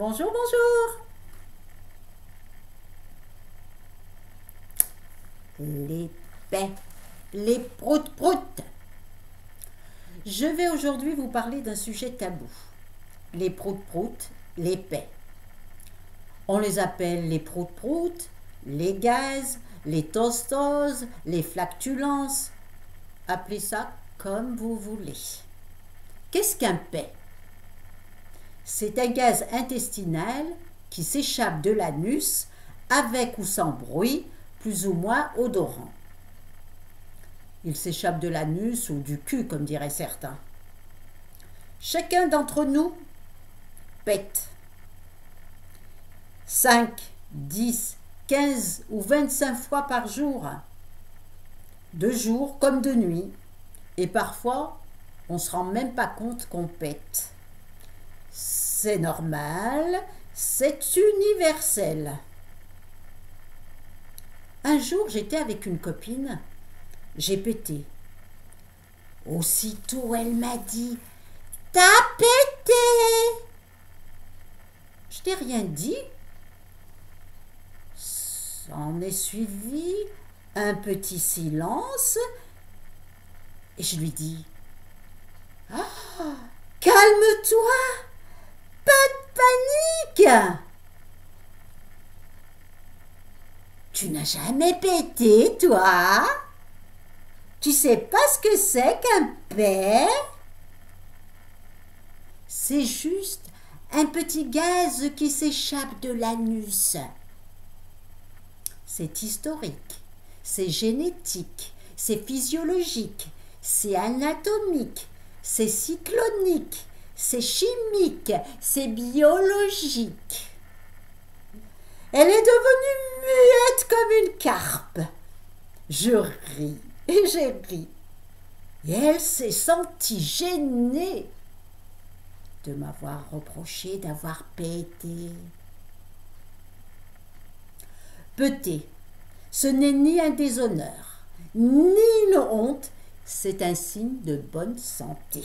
Bonjour, bonjour. Les paix, les proutes-proutes. Je vais aujourd'hui vous parler d'un sujet tabou. Les proutes-proutes, les paix. On les appelle les proutes-proutes, les gaz, les tostoses, les flatulences. Appelez ça comme vous voulez. Qu'est-ce qu'un paix? C'est un gaz intestinal qui s'échappe de l'anus avec ou sans bruit, plus ou moins odorant. Il s'échappe de l'anus ou du cul, comme diraient certains. Chacun d'entre nous pète 5, 10, 15 ou 25 fois par jour, de jour comme de nuit, et parfois on ne se rend même pas compte qu'on pète. C'est normal, c'est universel. Un jour, j'étais avec une copine, j'ai pété. Aussitôt, elle m'a dit « T'as pété !» Je t'ai rien dit. S'en est suivi un petit silence et je lui dis « Ah, calme-toi, pas de panique !» Tu n'as jamais pété, toi? Tu sais pas ce que c'est qu'un paix? C'est juste un petit gaz qui s'échappe de l'anus. C'est historique, c'est génétique, c'est physiologique, c'est anatomique, c'est cyclonique, c'est chimique, c'est biologique. Elle est devenue muette comme une carpe. Je ris et j'ai ri. Et elle s'est sentie gênée de m'avoir reproché d'avoir pété. Péter, ce n'est ni un déshonneur, ni une honte, c'est un signe de bonne santé.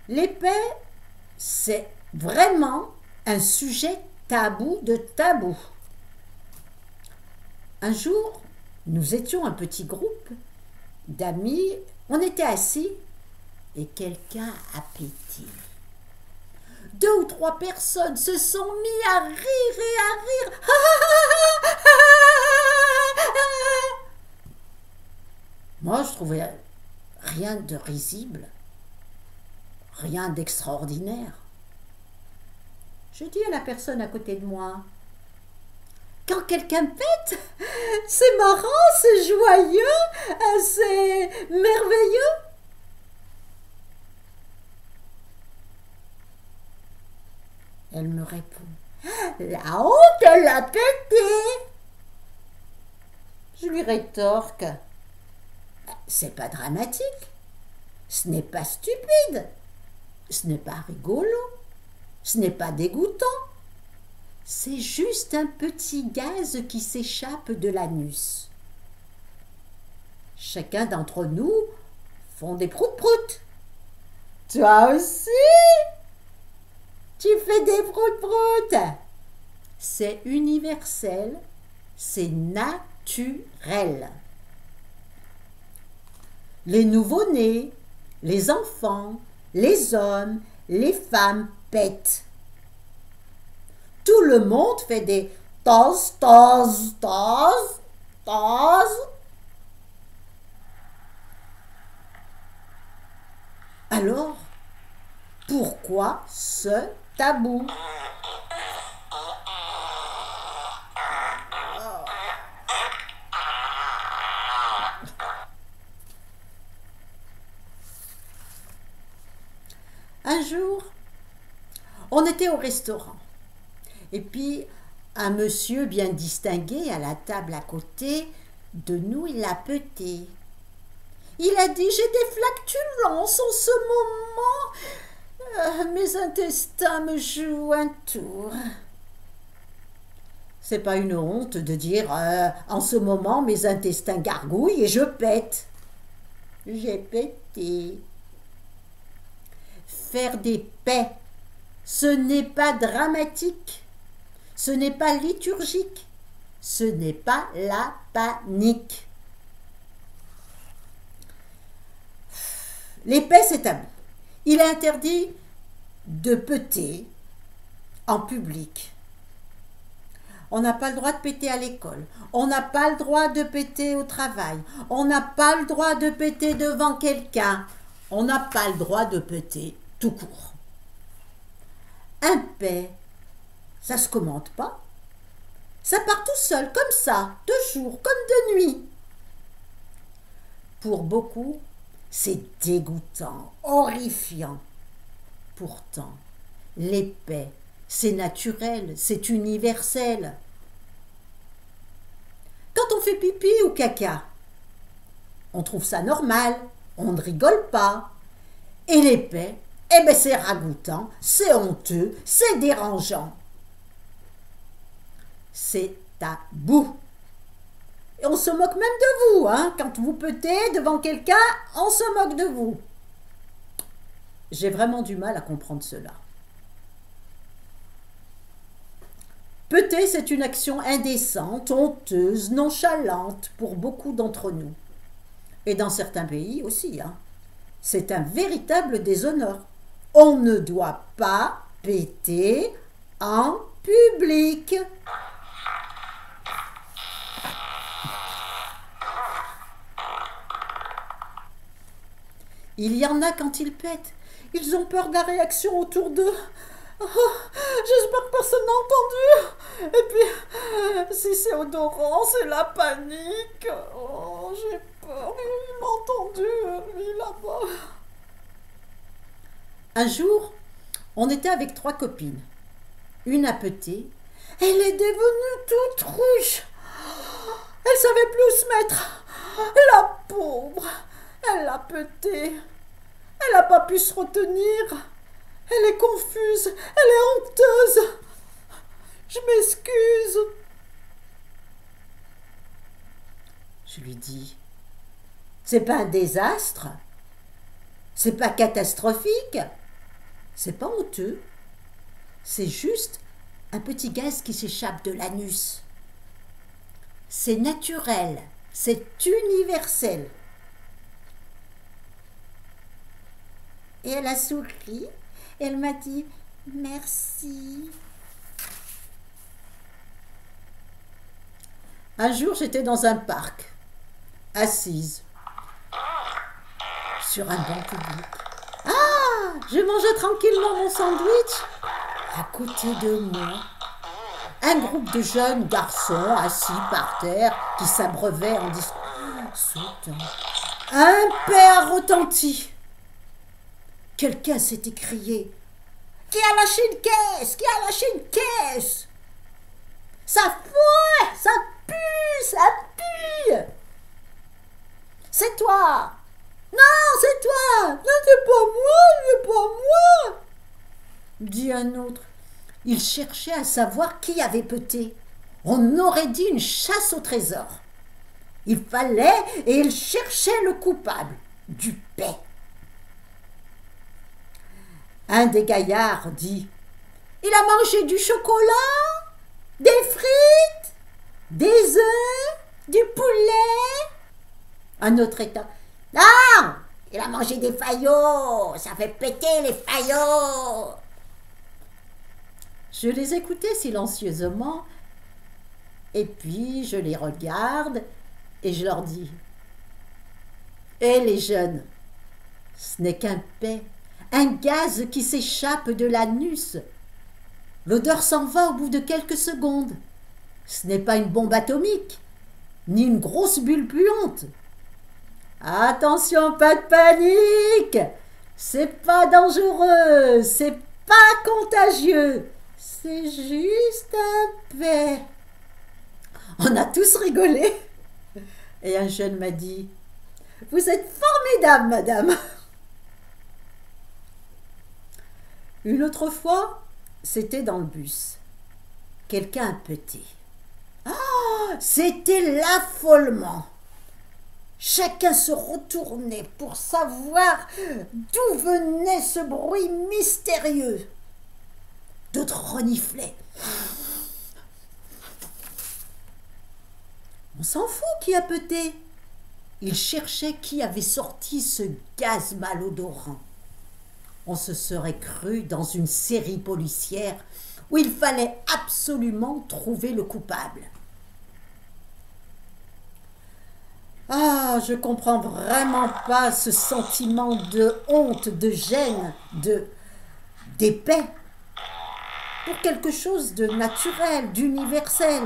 Les paix, c'est vraiment un sujet tabou de tabou. Un jour, nous étions un petit groupe d'amis, on était assis et quelqu'un a pété. 2 ou 3 personnes se sont mis à rire et à rire. Moi, je trouvais rien de risible, rien d'extraordinaire. Je dis à la personne à côté de moi, quand quelqu'un pète, c'est marrant, c'est joyeux, c'est merveilleux. Elle me répond, la honte, elle a pété. Je lui rétorque, c'est pas dramatique, ce n'est pas stupide, ce n'est pas rigolo. Ce n'est pas dégoûtant, c'est juste un petit gaz qui s'échappe de l'anus. Chacun d'entre nous font des proutes-proutes. Toi aussi, tu fais des proutes-proutes. C'est universel, c'est naturel. Les nouveau-nés, les enfants, les hommes, les femmes pètent. Tout le monde fait des tos, tos, tos, tos. Alors, pourquoi ce tabou? Un jour, on était au restaurant et puis un monsieur bien distingué à la table à côté de nous, il a pété. Il a dit « J'ai des flatulences en ce moment, mes intestins me jouent un tour. » C'est pas une honte de dire « En ce moment, mes intestins gargouillent et je pète. » J'ai pété. Faire des paix Ce n'est pas dramatique, ce n'est pas liturgique, ce n'est pas la panique. Les paix, c'est tabou. Il est interdit de péter en public. On n'a pas le droit de péter à l'école. On n'a pas le droit de péter au travail. On n'a pas le droit de péter devant quelqu'un. On n'a pas le droit de péter tout court. Un paix, ça se commente pas. Ça part tout seul, comme ça, de jour, comme de nuit. Pour beaucoup, c'est dégoûtant, horrifiant. Pourtant, les paix, c'est naturel, c'est universel. Quand on fait pipi ou caca, on trouve ça normal, on ne rigole pas. Et les paix, eh ben c'est ragoûtant, c'est honteux, c'est dérangeant. C'est tabou. Et on se moque même de vous, hein. Quand vous pétez devant quelqu'un, on se moque de vous. J'ai vraiment du mal à comprendre cela. Péter, c'est une action indécente, honteuse, nonchalante pour beaucoup d'entre nous. Et dans certains pays aussi, hein. C'est un véritable déshonneur. On ne doit pas péter en public. Il y en a quand ils pètent. Ils ont peur de la réaction autour d'eux. Oh, j'espère que personne n'a entendu. Et puis, si c'est odorant, c'est la panique. Oh, j'ai peur. Il m'a entendu, lui, là-bas. Un jour, on était avec 3 copines. Une a pété. Elle est devenue toute rouge. Elle savait plus où se mettre. La pauvre. Elle a pété. Elle n'a pas pu se retenir. Elle est confuse. Elle est honteuse. Je m'excuse. Je lui dis, c'est pas un désastre. C'est pas catastrophique. C'est pas honteux. C'est juste un petit gaz qui s'échappe de l'anus. C'est naturel. C'est universel. Et elle a souri. Elle m'a dit merci. Un jour, j'étais dans un parc, assise sur un banc public. Ah, je mangeais tranquillement mon sandwich. À côté de moi, un groupe de jeunes garçons assis par terre qui s'abreuvaient en discutant. Soudain, un père retentit. Quelqu'un s'est écrié. Qui a lâché une caisse? Qui a lâché une caisse? Ça fouet, ça pue, ça pue. C'est toi. Non, c'est toi. Non, c'est pas moi, c'est pas moi. Dit un autre. Il cherchait à savoir qui avait pété. On aurait dit une chasse au trésor. Il fallait et il cherchait le coupable du paix. Un des gaillards dit « Il a mangé du chocolat, des frites, des œufs, du poulet. » Un autre état « Non, il a mangé des faillots, ça fait péter les faillots. » Je les écoutais silencieusement et puis je les regarde et je leur dis « Eh les jeunes, ce n'est qu'un paix. Un gaz qui s'échappe de l'anus. L'odeur s'en va au bout de quelques secondes. Ce n'est pas une bombe atomique, ni une grosse bulle puante. Attention, pas de panique. C'est pas dangereux, c'est pas contagieux. C'est juste un paix. On a tous rigolé. Et un jeune m'a dit « Vous êtes formidable, madame !» Une autre fois, c'était dans le bus. Quelqu'un a pété. Ah, c'était l'affolement. Chacun se retournait pour savoir d'où venait ce bruit mystérieux. d'autres reniflaient. On s'en fout qui a peuté. Il cherchait qui avait sorti ce gaz malodorant. On se serait cru dans une série policière où il fallait absolument trouver le coupable. Ah, je comprends vraiment pas ce sentiment de honte, de gêne, d'épais pour quelque chose de naturel, d'universel.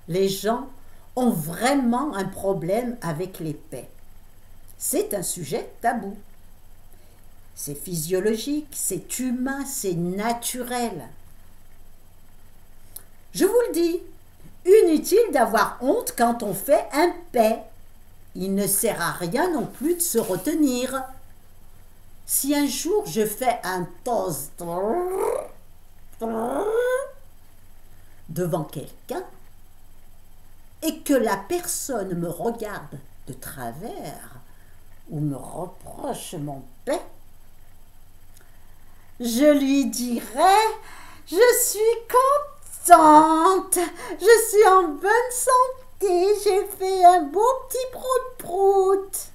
Les gens ont vraiment un problème avec l'épais. C'est un sujet tabou. C'est physiologique, c'est humain, c'est naturel. Je vous le dis, inutile d'avoir honte quand on fait un paix. Il ne sert à rien non plus de se retenir. Si un jour je fais un toast devant quelqu'un et que la personne me regarde de travers ou me reproche mon paix, je lui dirai « Je suis contente, je suis en bonne santé, j'ai fait un beau petit prout-prout. »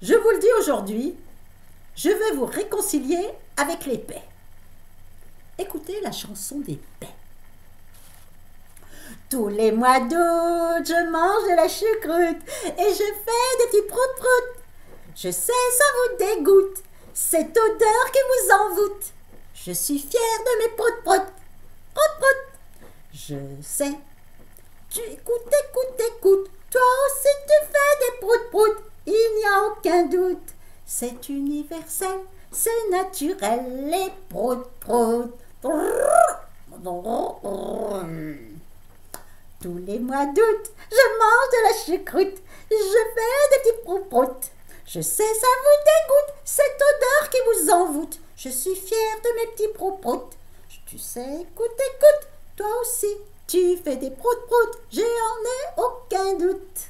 Je vous le dis aujourd'hui, je vais vous réconcilier avec les paix. Écoutez la chanson des paix. Tous les mois d'août, je mange de la choucroute et je fais des petits prout-prout. Je sais, ça vous dégoûte, cette odeur qui vous envoûte. Je suis fière de mes prout-prout, prout-prout. Je sais, tu écoutes, toi aussi tu fais des prout-prout, il n'y a aucun doute. C'est universel, c'est naturel, les prout-prout. Tous les mois d'août, je mange de la choucroute, je fais des petits prout-prout. Je sais, ça vous dégoûte, cette odeur qui vous envoûte. Je suis fière de mes petits prout-prout. Tu sais, écoute, toi aussi, tu fais des prout-prout, j'en ai aucun doute.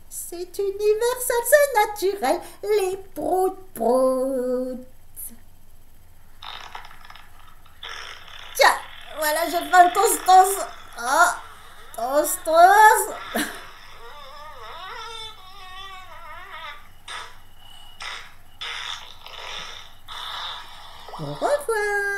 C'est universel, c'est naturel, les prout-prout. Tiens, voilà, je fais un toast. Ah, toast. Au revoir.